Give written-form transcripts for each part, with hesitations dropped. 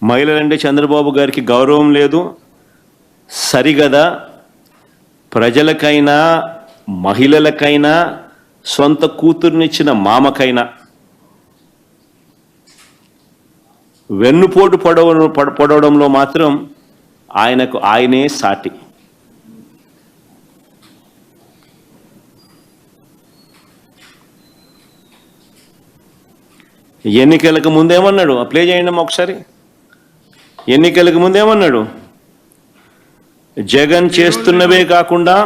మహిళలంటే చంద్రబాబు గారికి గౌరవం లేదు, సరిగదా ప్రజలకైనా మహిళలకైనా సొంత కూతుర్నిచ్చిన మామకైనా వెన్నుపోటు పడవడంలో మాత్రం ఆయనే సాటి. ఎన్నికలకు ముందేమన్నాడు? ప్లే చేయండి ఒకసారి. ఎన్నికలకు ముందేమన్నాడు? జగన్ చేస్తున్నవే కాకుండా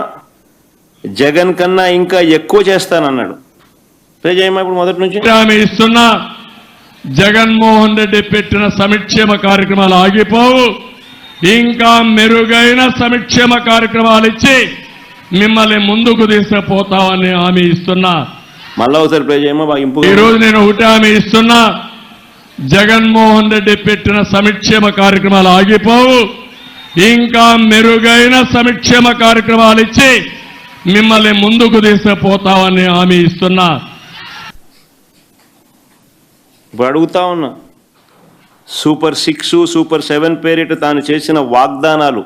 జగన్ కన్నా ఇంకా ఎక్కువ చేస్తానన్నాడు. ప్లే చేయమా ఇప్పుడు మొదటి నుంచి. ఇస్తున్నా జగన్మోహన్ రెడ్డి పెట్టిన సంక్షేమ కార్యక్రమాలు ఆగిపోవు, ఇంకా మెరుగైన సంక్షేమ కార్యక్రమాలు ఇచ్చి మిమ్మల్ని ముందుకు తీసుకుపోతామని హామీ ఇస్తున్నా. మళ్ళా ఒకసారి ప్లే చేయమా. ఈ రోజు నేను ఒకటి హామీ ఇస్తున్నా, జగన్మోహన్ రెడ్డి పెట్టిన సంక్షేమ కార్యక్రమాలు ఆగిపోవు, ఇంకా మెరుగైన సంక్షేమ కార్యక్రమాలు ఇచ్చి మిమ్మల్ని ముందుకు తీసుకుపోతామని హామీ ఇస్తున్నా. ఇప్పుడు అడుగుతా ఉన్నా, సూపర్ 6, సూపర్ 7 పేరిట తాను చేసిన వాగ్దానాలు,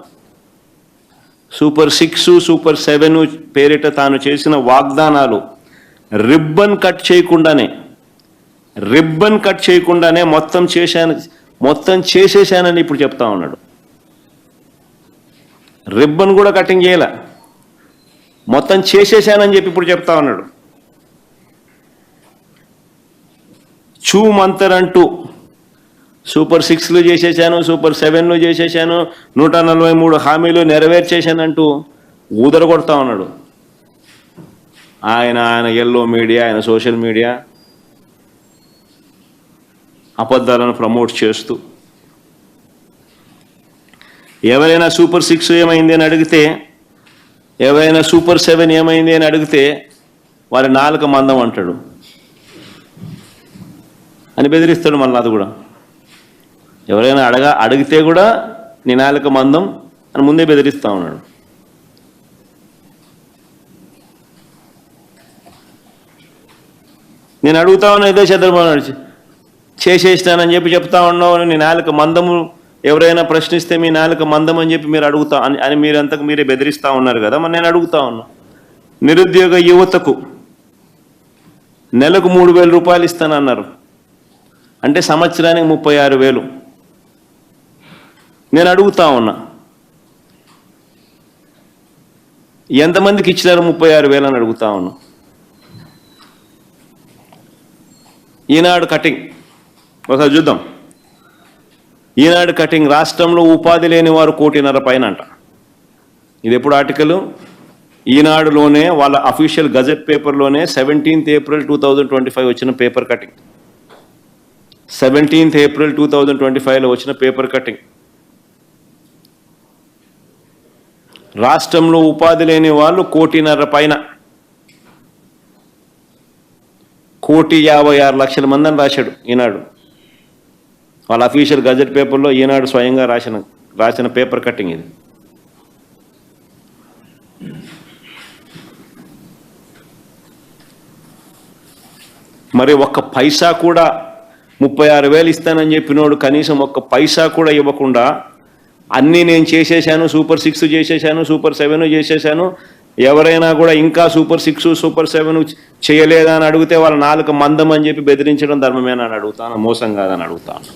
సూపర్ 6, సూపర్ 7 పేరిట తాను చేసిన వాగ్దానాలు రిబ్బన్ కట్ చేయకుండానే మొత్తం చేసేశానని ఇప్పుడు చెప్తా ఉన్నాడు. రిబ్బన్ కూడా కటింగ్ చేయలే, మొత్తం చేసేశానని చెప్పి ఇప్పుడు చెప్తా ఉన్నాడు. చూమంతరంటూ సూపర్ 6లు చేసేశాను, సూపర్ 7లు చేసేశాను, 143 హామీలు నెరవేర్చేశానంటూ ఊదరగొడతా ఉన్నాడు. ఆయన ఎల్లో మీడియా, ఆయన సోషల్ మీడియా అబద్ధాలను ప్రమోట్ చేస్తూ ఎవరైనా సూపర్ 6 ఏమైంది అని అడిగితే, ఎవరైనా సూపర్ 7 ఏమైంది అని అడిగితే వారి నాలుక మందం అంటాడు అని బెదిరిస్తాడు. మళ్ళీ అది కూడా ఎవరైనా అడిగితే కూడా నీ నాలుక మందం అని ముందే బెదిరిస్తా ఉన్నాడు. నేను అడుగుతా ఉన్నా, ఏదో చంద్రబాబు చేసేసినానని చెప్పి చెప్తా ఉన్నావు, నీ నాలుక మందము ఎవరైనా ప్రశ్నిస్తే మీ నాలుక మందం అని చెప్పి మీరు అడుగుతా అని మీరంతకు మీరే బెదిరిస్తూ ఉన్నారు కదా. మరి నేను అడుగుతా ఉన్నా, నిరుద్యోగ యువతకు నెలకు 3,000 రూపాయలు ఇస్తానన్నారు, అంటే సంవత్సరానికి 36,000. నేను అడుగుతా ఉన్నా, ఎంతమందికి ఇచ్చినారు 36,000 అని అడుగుతా ఉన్నా. ఈనాడు కటింగ్ ఒకసారి చూద్దాం. ఈనాడు కటింగ్, రాష్ట్రంలో ఉపాధి లేని వారు 1.5 కోటి అంట. ఇది ఎప్పుడు ఆర్టికల్? ఈనాడులోనే వాళ్ళ అఫీషియల్ గజెట్ పేపర్లోనే 17th April 2025 వచ్చిన పేపర్ కటింగ్. 17th April 2025లో వచ్చిన పేపర్ కటింగ్. రాష్ట్రంలో ఉపాధి లేని వాళ్ళు 1.5 కోటి, 1,56,00,000 మంది అని రాశాడు ఈనాడు. వాళ్ళ అఫీషియల్ గజెట్ పేపర్లో ఈనాడు స్వయంగా రాసిన పేపర్ కటింగ్ ఇది. మరి ఒక్క పైసా కూడా 36,000 ఇస్తానని చెప్పినోడు కనీసం ఒక్క పైసా కూడా ఇవ్వకుండా అన్నీ నేను చేసేసాను, సూపర్ 6 చేసేసాను, సూపర్ 7 చేసేసాను, ఎవరైనా కూడా ఇంకా సూపర్ 6, సూపర్ 7 చేయలేదా అని అడిగితే వాళ్ళ నాలుక మందం అని చెప్పి బెదిరించడం ధర్మమేనా అని అడుగుతాను, మోసం కాదని అడుగుతాను.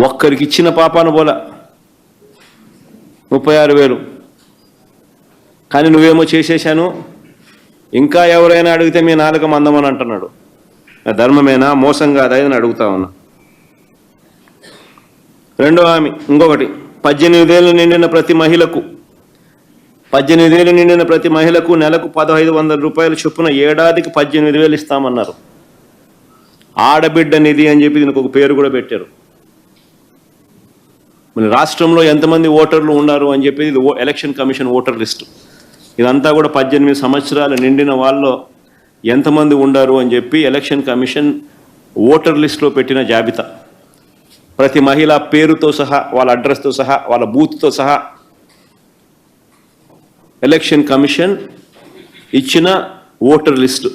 ఒక్కరికి ఇచ్చిన పాపాను పోలా 36,000, కానీ నువ్వేమో చేసేసాను, ఇంకా ఎవరైనా అడిగితే మీ నాలుక మందమని అంటున్నాడు. ధర్మమేనా, మోసం కాదా అని అడుగుతా ఉన్నా. రెండో హామీ ఇంకొకటి, 18 ఏళ్ళు నిండిన ప్రతి మహిళకు నెలకు 1,500 రూపాయలు చొప్పున ఏడాదికి 18,000 ఇస్తామన్నారు. ఆడబిడ్డ నిధి అని చెప్పి దీనికి ఒక పేరు కూడా పెట్టారు. మన రాష్ట్రంలో ఎంతమంది ఓటర్లు ఉన్నారు అని చెప్పి ఇది ఎలక్షన్ కమిషన్ ఓటర్ లిస్టు. ఇదంతా కూడా 18 సంవత్సరాలు నిండిన వాళ్ళు ఎంతమంది ఉండారు అని చెప్పి ఎలక్షన్ కమిషన్ ఓటర్ లిస్టులో పెట్టిన జాబితా. ప్రతి మహిళ పేరుతో సహా, వాళ్ళ అడ్రస్తో సహా, వాళ్ళ బూత్తో సహా ఎలక్షన్ కమిషన్ ఇచ్చిన ఓటర్ లిస్టు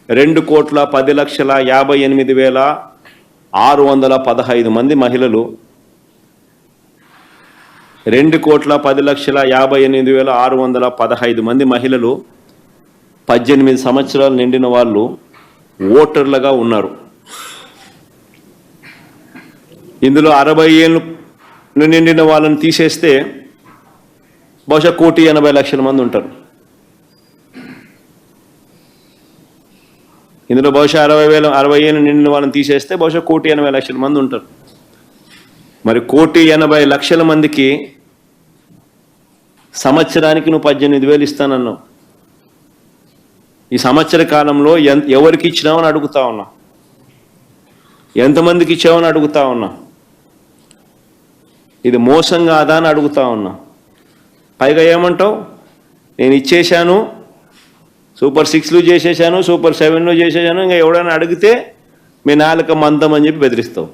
2,10,58,615 మంది మహిళలు, 2,10,58,615 మంది మహిళలు 18 సంవత్సరాలు నిండిన వాళ్ళు ఓటర్లుగా ఉన్నారు. ఇందులో 60 ఏళ్ళు నిండిన వాళ్ళని తీసేస్తే బహుశా 1,80,00,000 మంది ఉంటారు. ఇందులో బహుశా 60 ఏళ్ళు నిండిన వాళ్ళని తీసేస్తే బహుశా 1,80,00,000 మంది ఉంటారు. మరి 1,80,00,000 మందికి సంవత్సరానికి నువ్వు 18,000 ఇస్తానన్నావు. ఈ సంవత్సర కాలంలో ఎవరికి ఇచ్చినావని అడుగుతా ఉన్నా, ఎంతమందికి ఇచ్చావని అడుగుతా ఉన్నా. ఇది మోసం కాదా అని అడుగుతా ఉన్నా. పైగా ఏమంటావు, నేను ఇచ్చేశాను, సూపర్ 6లు చేసేసాను, సూపర్ 7లు చేసేసాను, ఇంకా ఎవడైనా అడిగితే మీ నాలుక మందం అని చెప్పి బెదిరిస్తావు.